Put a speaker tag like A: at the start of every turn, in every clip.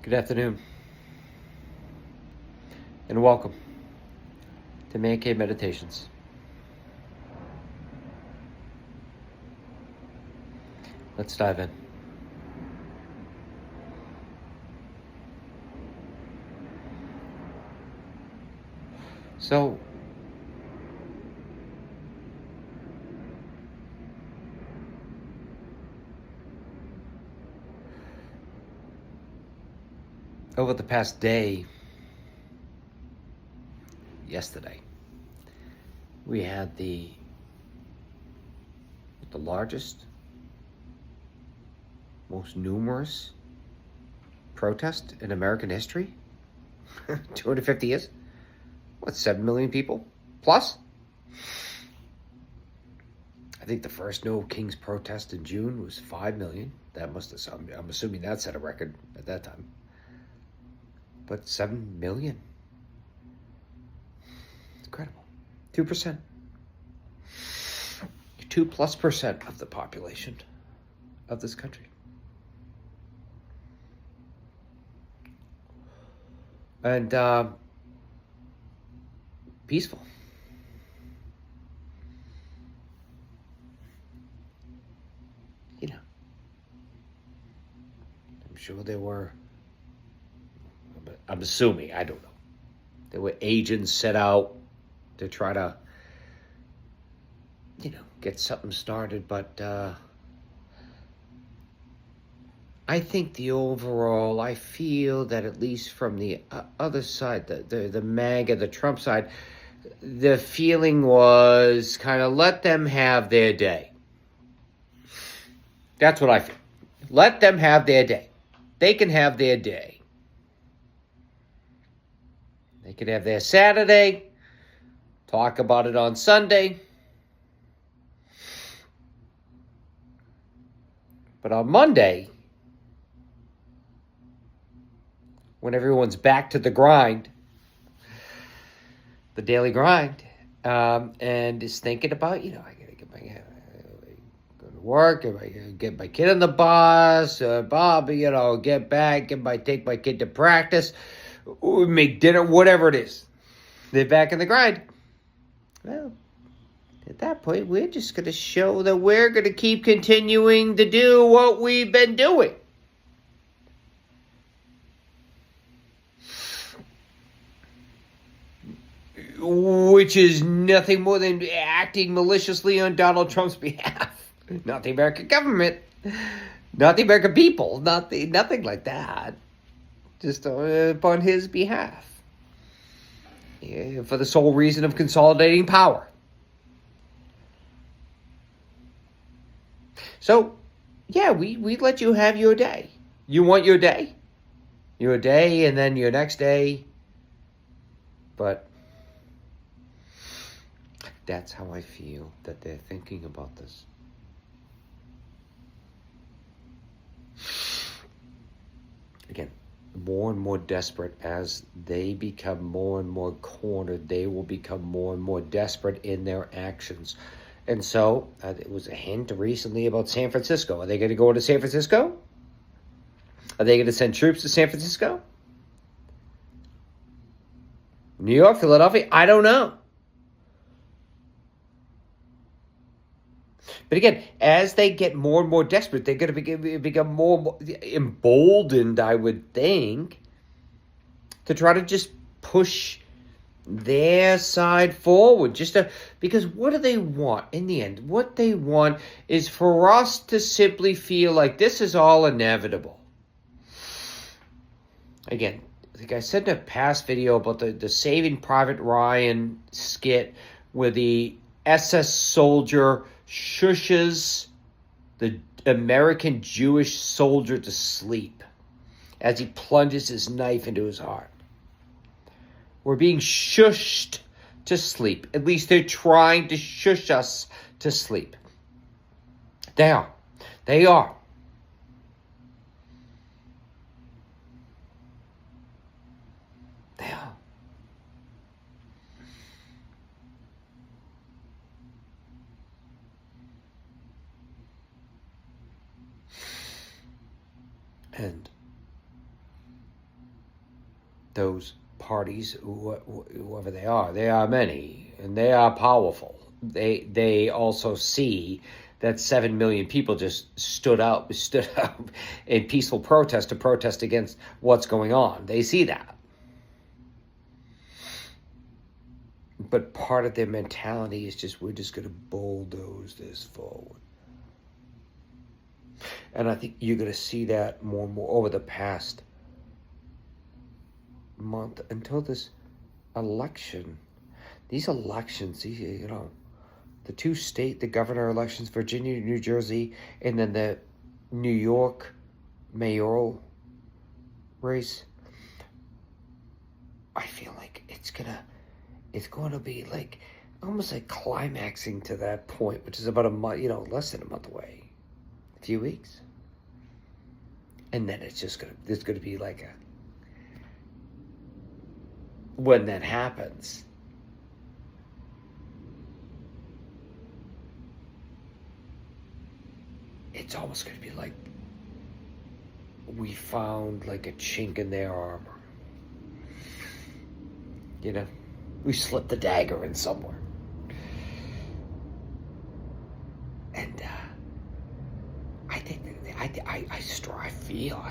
A: Good afternoon, and welcome to Man Cave Meditations. Let's dive in. So, over the past day, yesterday, we had the largest, most numerous protest in American history. 250 years? What, 7 million people? Plus? I think the first No Kings protest in June was 5 million. That must have, I'm assuming that set a record at that time. But 7 million? Incredible. 2%. 2+% of the population of this country. And peaceful. You know, I'm sure there were, I'm assuming, I don't know, there were agents set out to try to, get something started, but I think I feel that at least from the other side, the MAGA, the Trump side, the feeling was kind of let them have their day. That's what I feel. Let them have their day. They can have their day. They can have their Saturday, talk about it on Sunday. But on Monday, when everyone's back to the grind, the daily grind, and is thinking about, I gotta get go to work, I gotta get my kid on the bus, Bob, get back, take my kid to practice, make dinner, whatever it is. They're back in the grind. Well, at that point, we're just going to show that we're going to keep continuing to do what we've been doing. Which is nothing more than acting maliciously on Donald Trump's behalf. Not the American government. Not the American people. Nothing like that. Just upon his behalf. Yeah, for the sole reason of consolidating power. So, yeah, we let you have your day. You want your day? Your day and then your next day. But that's how I feel that they're thinking about this. Again, more and more desperate as they become more and more cornered, they will become more and more desperate in their actions. And so, it was a hint recently about San Francisco. Are they going to go into San Francisco? Are they going to send troops to San Francisco? New York, Philadelphia? I don't know. But again, as they get more and more desperate, they're going to become more and more emboldened, I would think, to try to just push their side forward, because what do they want in the end? What they want is for us to simply feel like this is all inevitable. Again, I think I said in a past video about the Saving Private Ryan skit where the SS soldier shushes the American Jewish soldier to sleep as he plunges his knife into his heart. We're being shushed to sleep. At least they're trying to shush us to sleep. They are. They are. They are. And those parties, whoever they are many, and they are powerful. They also see that 7 million people just stood up in peaceful protest to protest against what's going on. They see that. But part of their mentality is just, we're just going to bulldoze this forward. And I think you're going to see that more and more over the past month until this election. These elections, the governor elections, Virginia, New Jersey, and then the New York mayoral race. I feel like it's going to be like almost like climaxing to that point, which is about a month, less than a month away, a few weeks, and then it's going to be like when that happens. It's almost going to be like we found like a chink in their armor. We slipped the dagger in somewhere. And I think I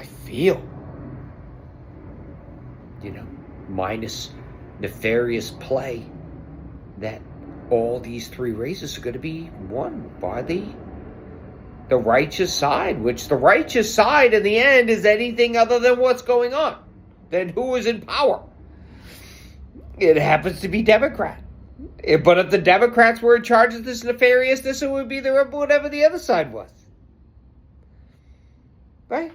A: feel, minus nefarious play, that all these three races are going to be won by the righteous side, which the righteous side in the end is anything other than what's going on, then who is in power. It happens to be Democrat. But if the Democrats were in charge of this nefariousness, it would be whatever the other side was. Right?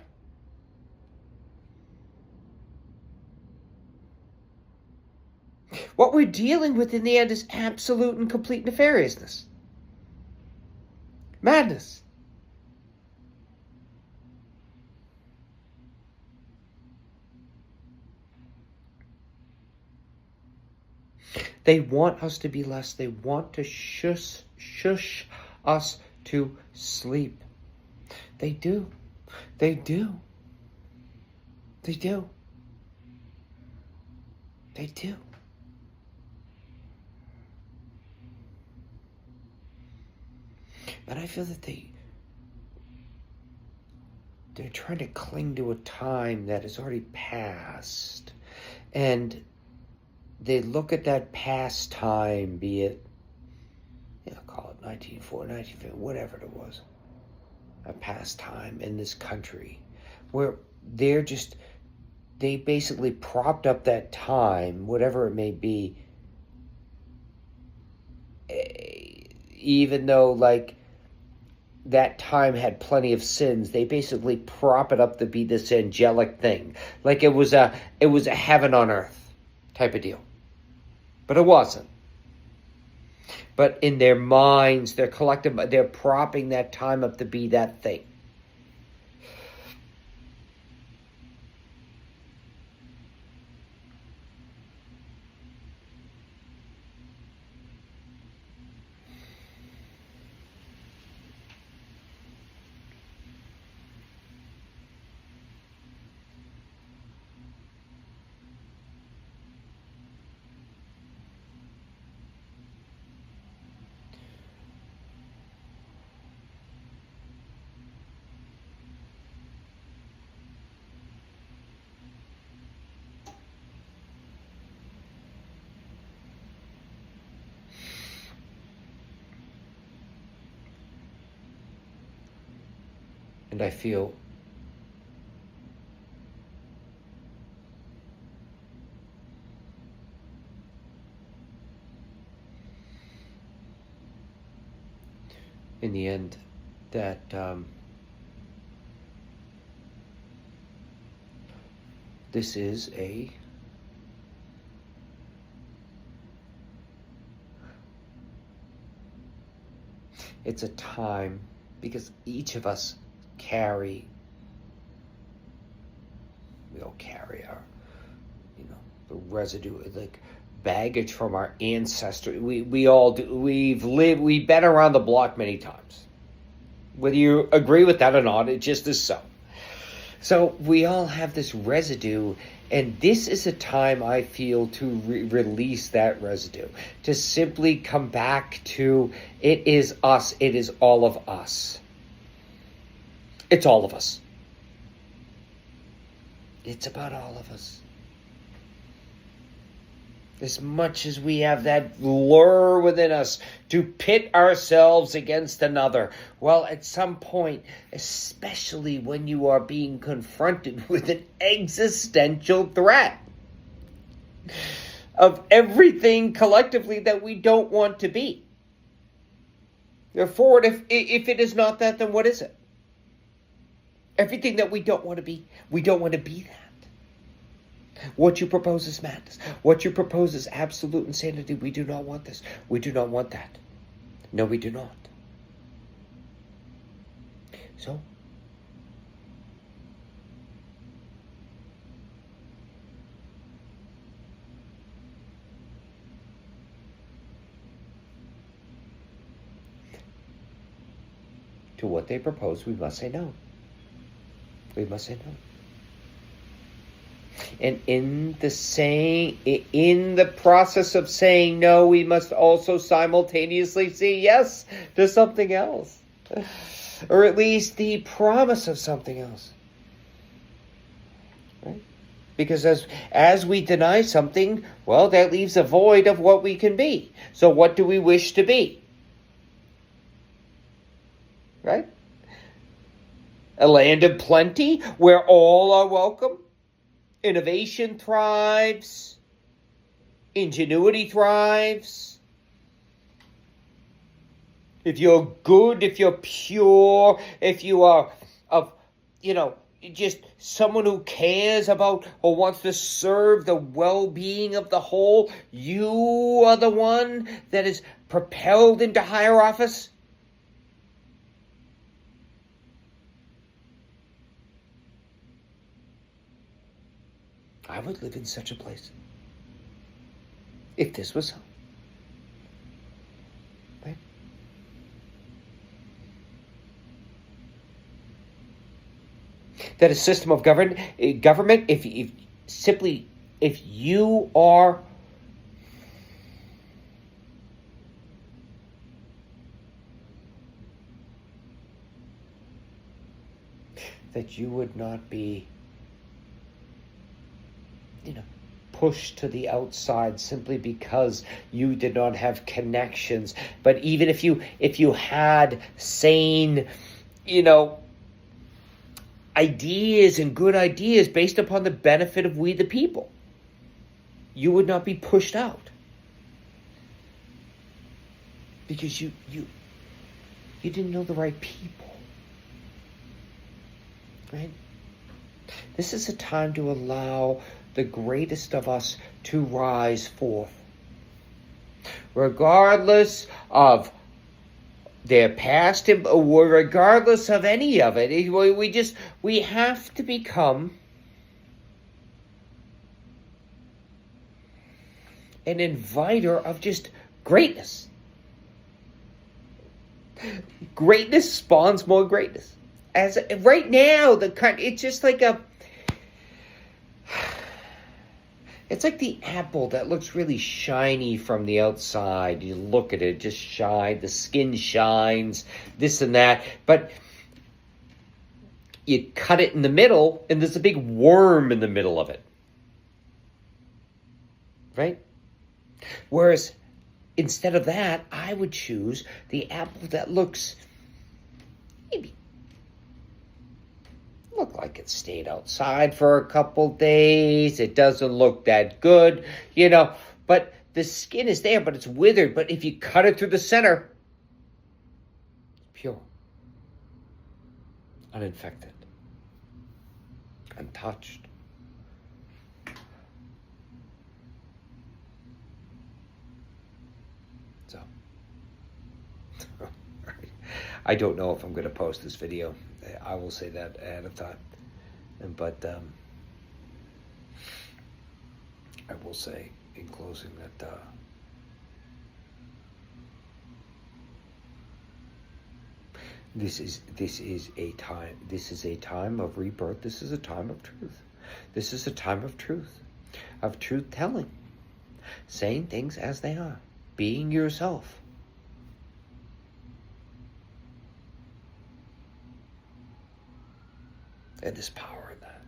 A: What we're dealing with in the end is absolute and complete nefariousness. Madness. They want us to be less. They want to shush us to sleep. They do. They do. They do. They do. And I feel that they're trying to cling to a time that has already passed. And they look at that past time, be it, call it 1940, 1950, whatever it was, a past time in this country, where they basically propped up that time, whatever it may be, even though, that time had plenty of sins, they basically prop it up to be this angelic thing. Like it was a heaven on earth type of deal. But it wasn't. But in their minds, they're propping that time up to be that thing. And I feel in the end that this is it's a time, because each of us we all carry our, the residue, baggage from our ancestry. We all do. We've been around the block many times. Whether you agree with that or not, it just is so. So we all have this residue, and this is a time, I feel, to release that residue, to simply come back to, it is us, it is all of us. It's all of us. It's about all of us. As much as we have that lure within us to pit ourselves against another, well, at some point, especially when you are being confronted with an existential threat of everything collectively that we don't want to be. Therefore, if it is not that, then what is it? Everything that we don't want to be, we don't want to be that. What you propose is madness. What you propose is absolute insanity. We do not want this. We do not want that. No, we do not. So, to what they propose, we must say no. We must say no. And in the process of saying no, we must also simultaneously say yes to something else. Or at least the promise of something else. Right? Because as we deny something, well, that leaves a void of what we can be. So what do we wish to be? Right? A land of plenty where all are welcome. Innovation thrives. Ingenuity thrives. If you're good, if you're pure, if you are just someone who cares about or wants to serve the well-being of the whole, you are the one that is propelled into higher office. I would live in such a place if this was so. Right? That a system of government, if you are that you would not be pushed to the outside simply because you did not have connections. But even if you had sane, ideas and good ideas based upon the benefit of we the people, you would not be pushed out. Because you didn't know the right people. Right? This is a time to allow the greatest of us to rise forth. Regardless of their past, regardless of any of it, we have to become an inviter of just greatness. Greatness spawns more greatness. As right now, it's just like it's like the apple that looks really shiny from the outside. You look at it, just shine. The skin shines, this and that. But you cut it in the middle, and there's a big worm in the middle of it. Right? Whereas, instead of that, I would choose the apple that looks maybe look like it stayed outside for a couple days. It doesn't look that good, but the skin is there, but it's withered. But if you cut it through the center, it's pure, uninfected, untouched. So, I don't know if I'm going to post this video. I will say that ahead of time. But I will say in closing that This is a time of rebirth. This is a time of truth. This is a time of truth telling, saying things as they are, being yourself. And there's power in that.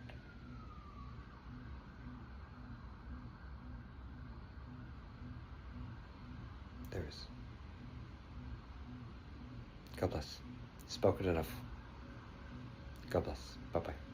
A: There is. God bless. Spoken enough. God bless. Bye-bye.